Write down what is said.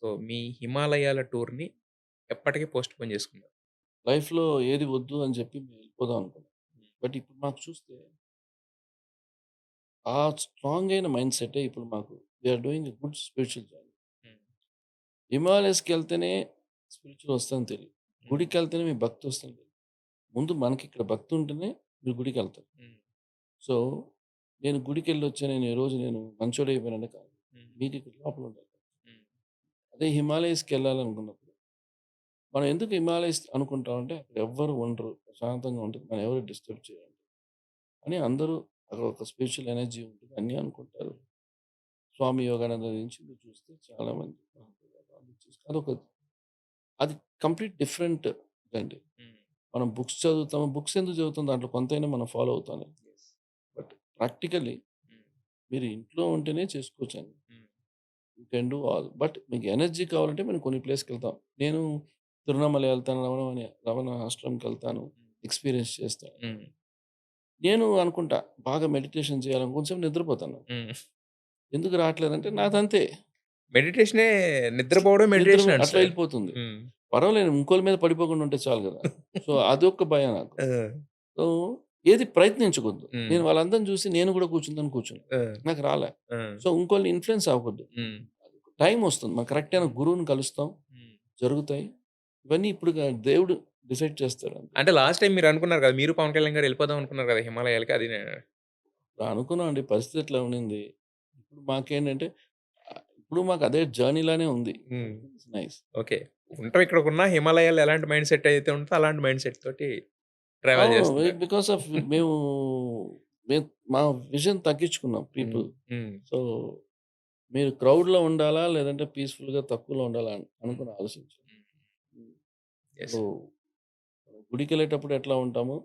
So, మీ హిమాలయాల టూర్‌ని ఎప్పటికి postpone చేసుకున్నారు. లైఫ్‌లో ఏది వద్దు అని చెప్పి మేము వెళ్ళిపోదాం అనుకున్నాం. హ్మ్. బట్ ఇప్పుడు మాకు చూస్తే ఆ స్ట్రాంగ్ అయిన మైండ్ సెట్టే ఇప్పుడు మాకు we are doing a good spiritual journey. Hmm. హిమాలయస్‌కెళ్తేనే స్పిరిచ్యువల్ వస్తదని తెలీదు. హ్మ్. గుడికెళ్తేనే మీకు భక్తి వస్తదని తెలీదు. ముందు మనకిక్కడ భక్తి ఉంటేనే మీరు గుడికెళ్తారు. హ్మ్. సో, నేను గుడికెళ్ళొచ్చా నేను ఈరోజు నేను మంచోడయిపోయానని కాదు. హ్మ్. మీకు ఇక్కడ లోపల ఉండాలి. హ్మ్. అదే హిమాలయస్‌కెళ్ళాలనుకున్నప్పుడు మనం ఎందుకు హిమాలయస్ అనుకుంటామంటే అక్కడ ఎవ్వరు ఉండరు. ప్రశాంతంగా ఉంటది. మనం ఎవరు డిస్టర్బ్ చేయరు. అని అందరూ అక్కడ ఒక స్పిరిచ్యువల్ ఎనర్జీ ఉంటుంది. అన్నీ అనుకుంటారు. స్వామి యోగానంద నుంచి మీరు చూస్తే చాలామంది అదొక అది కంప్లీట్ డిఫరెంట్ అండి. హ్మ్. మనం బుక్స్ చదువుతాము. బుక్స్ ఎందుకు చదువుతాం? దాంట్లో కొంతైనా మనం ఫాలో అవుతాం. యెస్. బట్ ప్రాక్టికల్లీ హ్మ్. మీరు ఇంట్లో ఉంటేనే చేసుకోవచ్చండి. హ్మ్. You can do all. But మీకు ఎనర్జీ కావాలంటే మనం కొన్ని ప్లేస్‌కెళ్తాం. నేను తిరువణమలై ఎళ్తాను. రమణ ఆశ్రమంకెళ్తాను. హ్మ్. ఎక్స్‌పీరియన్స్ చేస్తాను. హ్మ్. నేను అనుకుంటా బాగా మెడిటేషన్ చేయాలని కొంచెం నిద్రపోతాను. హ్మ్. ఎందుకు రావట్లేదంటే నాదంతే. మెడిటేషనే నిద్రపోవడం నిద్ర మెడిటేషన్ అంట అట్లా సార్. ఎళ్ళిపోతుంది. హ్మ్. పర్వాలేదు ఇంకోళ్ళ మీద పడిపోకుండా ఉంటే చాలు గదా! సో, అదొక భయం నాకు. ఆ! సో, ఏది ప్రయత్నించకూడదు. హ్మ్. నేను వాళ్ళందరిని చూసి నేను గూడా కూర్చుందాం కూర్చోను. ఆ! నాకు రాలే. ఆ! సో, ఇంకోళ్ళని ఇన్‌ఫ్లూయెన్స్ అవ్వకూడదు. హ్మ్. టైమొస్తుంది. మనం కరెక్ట్ అయిన హ్మ్. గురువుని కలుస్తాం. హ్మ్. జరుగుతాయి. ఇవన్నీ ఇప్పుడు దేవుడు డిసైడ్ చేస్తాడు అంతే. అంటే లాస్ట్ టైమ్ మీరనుకున్నారు కదా! మీరు పవన్ కళ్యాణ్ గారు ఎళ్ళిపోదాం అనుకున్నారు కదా! హిమాలయాలకి అది నే అనుకున్నామండి పరిస్థితి ఇట్లా ఉండింది. ఇప్పుడు మాకేంటంటే ఇప్పుడు మాకు అదే జర్నీ లానే ఉంది. హ్మ్. Everything is nice. ఓకే. ఉంటాం ఇక్కడికున్న హిమాలయాల్లో ఎలాంటి మైండ్ సెట్ అయితే ఉంటదో అలాంటి మైండ్ సెట్ తోటి ట్రావెల్ అవును. చేస్తున్నారు. బికాస్ ఆఫ్ మేము మేము మా విజన్ తగ్గించుకున్నాం హ్మ్. పీపుల్. హ్మ్. సో, మీరు క్రౌడ్‌లో ఉండాలా? లేదంటే పీస్‌ఫుల్‌గా తక్కువలో ఉండాలా? హ్మ్. అనుకుని ఆలోచించాం. హ్మ్. హ్మ్. యెస్. ఇప్పుడు గుడికెళ్ళేటప్పుడు ఎట్లా ఉంటామో